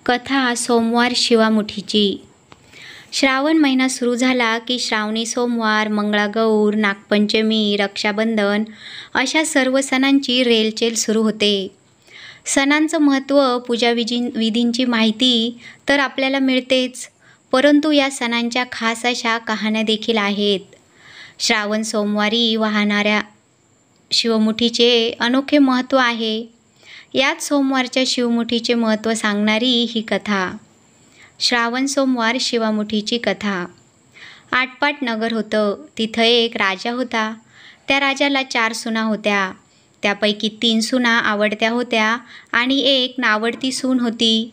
कथा सोमवार शिवामुठीची। श्रावण महिना सुरू झाला की श्रावणी सोमवार, मंगळागौर, नागपंचमी, रक्षाबंधन अशा सर्व सणांची रेलचेल सुरू होते। सणांचं महत्त्व, विधींची माहिती तर आपल्याला मिळतेच, परंतु या सणांच्या खास अशा कहाण्या देखील आहेत। श्रावण सोमवारी वाहणाऱ्या शिवमुठीचे अनोखे महत्त्व आहे। याच सोमवारच्या शिवमुठीचे महत्त्व सांगणारी ही कथा। श्रावण सोमवार शिवामुठीची कथा। आटपाट नगर होतं। तिथं एक राजा होता। त्या राजाला 4 सुना होत्या। त्यापैकी 3 सुना आवडत्या होत्या आणि एक नावडती सून होती।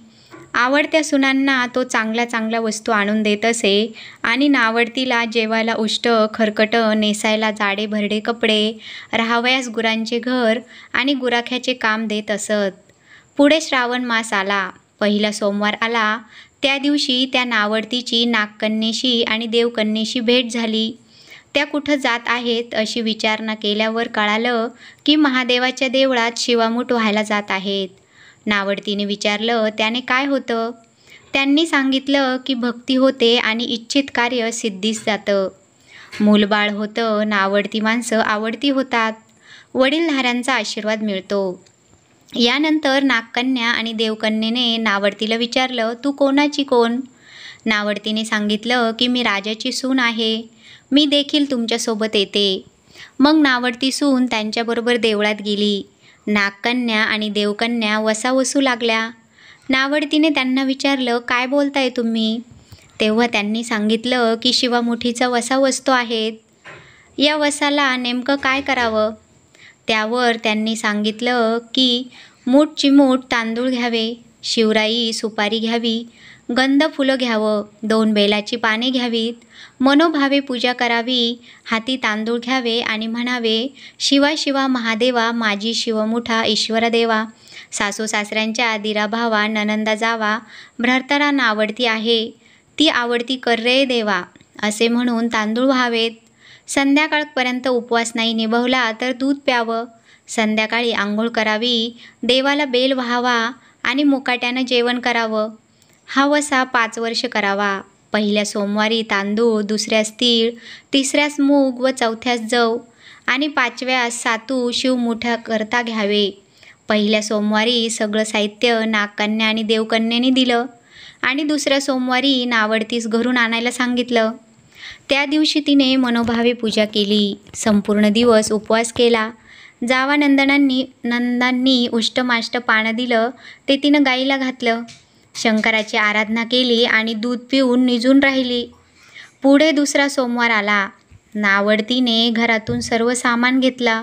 आवडत्या सुनांना तो चांगल्या चांगल्या वस्तू आणून देत असे आणि नावडतीला जेवायला उष्ट, खरकट, नेसायला जाडे भरडे कपडे, राहावयास गुरांचे घर आणि गुराख्याचे काम देत असत। पुढे श्रावण मास आला। पहिला सोमवार आला। त्या दिवशी त्या नावडतीची नागकन्येशी आणि देवकन्येशी भेट झाली। त्या कुठं जात आहेत अशी विचारणा केल्यावर कळालं की महादेवाच्या देवळात शिवामूठ व्हायला जात आहेत। नावडतीने विचारलं त्याने काय होतं? त्यांनी सांगितलं की भक्ती होते आणि इच्छित कार्य सिद्धीस जातं। मूलबाळ होतं। नावडती माणसं आवडती होतात। वडीलधाऱ्यांचा आशीर्वाद मिळतो। यानंतर नागकन्या आणि देवकन्येने नावडतीला विचारलं, तू कोणाची कोण? नावडतीने सांगितलं की मी राजाची सून आहे। मी देखील तुमच्यासोबत येते। मग नावडती सून त्यांच्याबरोबर देवळात गेली। नागकन्या आणि देवकन्या वसावसू लागल्या। नावडतीने त्यांना विचारलं, काय बोलताय तुम्ही? तेव्हा त्यांनी सांगितलं की शिवामुठीचा वसा वसतो आहेत। या वसाला नेमकं काय करावं? त्यावर त्यांनी सांगितलं की मूठ चिमूट तांदूळ घ्यावे, शिवराई सुपारी घ्यावी, गंध फुलं घ्यावं, 2 बेलाची पाने घ्यावीत, मनोभावे पूजा करावी, हाती तांदूळ घ्यावे आणि म्हणावे, शिवा शिवा महादेवा माझी शिवमुठा ईश्वर देवा, सासू सासऱ्यांच्या दिराभावा ननंदा जावा, भ्रातरा नावडती आहे, ती आवडती कर रे देवा, असे म्हणून तांदूळ व्हावेत। संध्याकाळपर्यंत उपवास नाही निभवला तर दूध प्यावं। संध्याकाळी आंघोळ करावी, देवाला बेल व्हावा आणि मुकाट्यानं जेवण करावं। हा वसा 5 वर्ष करावा। पहिल्या सोमवारी तांदूळ, दुसऱ्यास तीळ, तिसऱ्यास मूग व चौथ्यास जव आणि 5व्यास सातू शिवमुठा करता घ्यावे। पहिल्या सोमवारी सगळं साहित्य नागकन्या आणि देवकन्येने दिलं आणि दुसऱ्या सोमवारी नावडतीस घरून आणायला सांगितलं। त्या दिवशी तिने मनोभावे पूजा केली। संपूर्ण दिवस उपवास केला। जावा नंदांनी उष्टमाष्ट पानं दिलं ते तिनं गाईला घातलं। शंकराची आराधना केली आणि दूध पिऊन निजून राहिली। पुढे दुसरा सोमवार आला। नावडतीने घरातून सर्व सामान घेतला।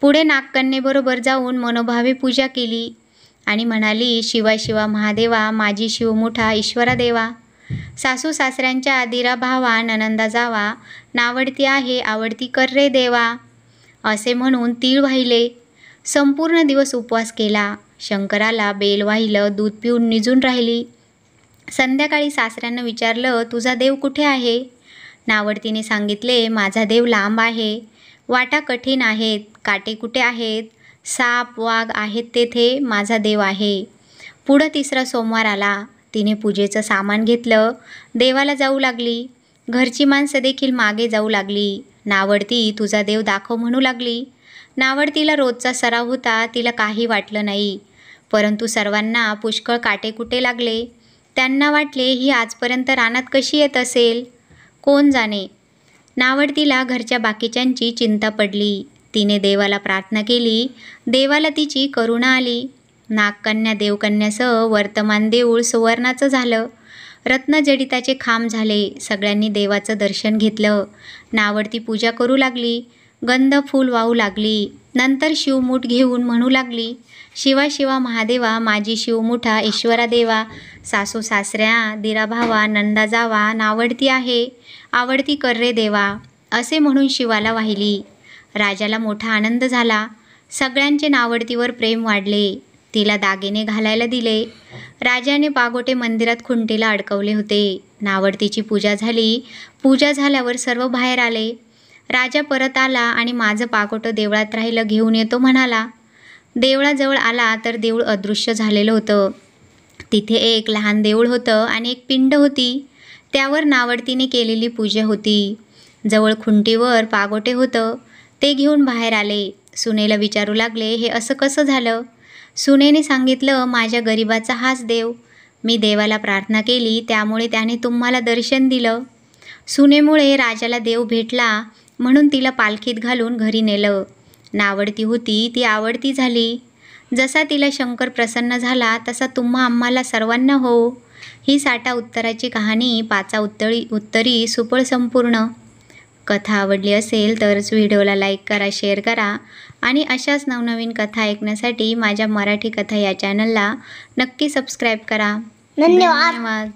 पुढे नागकन्येबरोबर जाऊन मनोभावे पूजा केली आणि म्हणाली, शिवा शिवा महादेवा माझी शिवमुठा ईश्वरा देवा, सासू सासऱ्यांच्या दिराभावा ननंदा जावा, नावडती आहे आवडती कर रे देवा, असे म्हणून तीळ वाहिले। संपूर्ण दिवस उपवास केला। शंकराला बेल वाहिलं, दूध पिऊन निजून राहिली। संध्याकाळी सासऱ्यांना विचारलं, तुझा देव कुठे आहे? नावडतीने सांगितले, माझा देव लांब आहे, वाटा कठीण आहेत, काटे कुठे आहेत, साप वाघ आहेत तेथे माझा देव आहे। पुढं तिसरा सोमवार आला। तिने पूजेचं सामान घेतलं, देवाला जाऊ लागली। घरची माणसं देखील मागे जाऊ लागली। नावडती तुझा देव दाखव म्हणू लागली। नावडतीला रोजचा सराव होता, तिला काही वाटलं नाही, परंतु सर्वांना पुष्कळ काटेकुटे लागले। त्यांना वाटले ही आजपर्यंत रानात कशी येत असेल, कोण जाणे। नावडतीला घरच्या बाकीच्यांची चिंता पडली। तिने देवाला प्रार्थना केली। देवाला तिची करुणा आली। नागकन्या देवकन्यासह वर्तमान देऊळ सुवर्णाचं झालं। रत्नजडिताचे खांब झाले। सगळ्यांनी देवाचं दर्शन घेतलं। नावडती पूजा करू लागली। गंध फूल वाहू लागली। नंतर शिवमूठ घेऊन म्हणू लागली, शिवा शिवा महादेवा माझी शिवमुठा ईश्वरा देवा, सासू सासऱ्या दिराभावा नंदा जावा, नावडती आहे आवडती कर रे देवा, असे म्हणून शिवाला वाहिली। राजाला मोठा आनंद झाला। सगळ्यांचे नावडतीवर प्रेम वाढले। तिला दागिने घालायला दिले। राजाने पागोटे मंदिरात खुंटीला अडकवले होते। नावडतीची पूजा झाली। पूजा झाल्यावर सर्व बाहेर आले। राजा परत आला आणि माझं पागोटं देवळात राहिलं, घेऊन येतो म्हणाला। देवळाजवळ आला तर देऊळ अदृश्य झालेलं होतं। तिथे एक लहान देऊळ होतं आणि एक पिंड होती. त्यावर नावडतीने केलेली पूजा होती. जवळ खुंटीवर पागोटे होतं. ते घेऊन बाहेर आले. सुनेला विचारू लागले, हे असं कसं झालं? सुनेने सांगितलं, माझ्या गरिबाचा हाच देव. मी देवाला प्रार्थना केली, त्यामुळे त्याने तुम्हाला दर्शन दिलं. सुनेमुळे राजाला देव भेटला, म्हणून तिला पालखीत घालून घरी नेलं. नावडती होती ती आवडती झाली. जसा तिला शंकर प्रसन्न झाला, तसा तुम्हा आम्हाला सर्वांना हो. ही साठा उत्तराची कहाणी 5 उत्तरी सुफळ संपूर्ण. कथा आवडली असेल तरच व्हिडिओला लाईक करा, शेअर करा आणि अशाच नवनवीन कथा ऐकण्यासाठी माझ्या मराठी कथा या चॅनलला नक्की सबस्क्राईब करा. धन्यवाद.